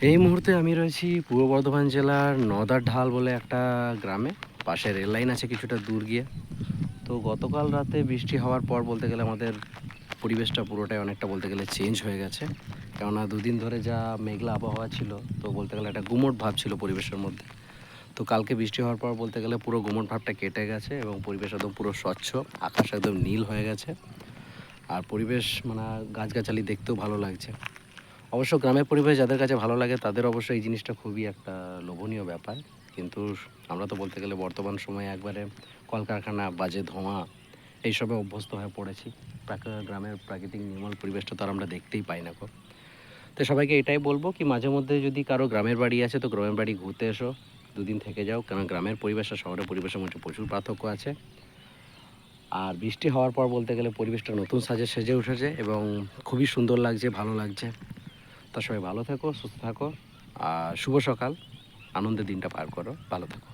এই মুহূর্তে আমি রয়েছি পূর্ব বর্ধমান জেলার নদারঢাল বলে একটা গ্রামে। পাশে রেল লাইন আছে কিছুটা দূর গিয়ে। তো গতকাল রাতে বৃষ্টি হওয়ার পর বলতে গেলে আমাদের পরিবেশটা পুরোটাই অনেকটা বলতে গেলে চেঞ্জ হয়ে গেছে। কেননা দুদিন ধরে যা মেঘলা আবহাওয়া ছিল, তো বলতে গেলে একটা গুমোট ভাব ছিল পরিবেশের মধ্যে। তো কালকে বৃষ্টি হওয়ার পর বলতে গেলে পুরো গুমোট ভাবটা কেটে গেছে এবং পরিবেশ একদম পুরো স্বচ্ছ, আকাশ একদম নীল হয়ে গেছে। আর পরিবেশ মানে গাছগাছালি দেখতেও ভালো লাগছে। অবশ্য গ্রামের পরিবেশ যাদের কাছে ভালো লাগে তাদের অবশ্য এই জিনিসটা খুবই একটা লোভনীয় ব্যাপার। কিন্তু আমরা তো বলতে গেলে বর্তমান সময়ে একবারে কলকারখানা, বাজে ধোঁয়া এইসবে অভ্যস্ত হয়ে পড়েছি। গ্রামের প্রাকৃতিক নির্মল পরিবেশটা তো আর আমরা দেখতেই পাই না গো। তো সবাইকে এটাই বলবো কি মাঝে মধ্যে যদি কারো গ্রামের বাড়ি আছে তো গ্রামের বাড়ি ঘুরতে এসো, দুদিন থেকে যাও, কারণ গ্রামের পরিবেশ আর শহরের পরিবেশের মধ্যে প্রচুর পার্থক্য আছে। আর বৃষ্টি হওয়ার পর বলতে গেলে পরিবেশটা নতুন সাজে সেজে উঠেছে এবং খুবই সুন্দর লাগছে, ভালো লাগছে। তা সবাই ভালো থেকো, সুস্থ থাকো। আর শুভ সকাল, আনন্দের দিনটা পার করো, ভালো থাকো।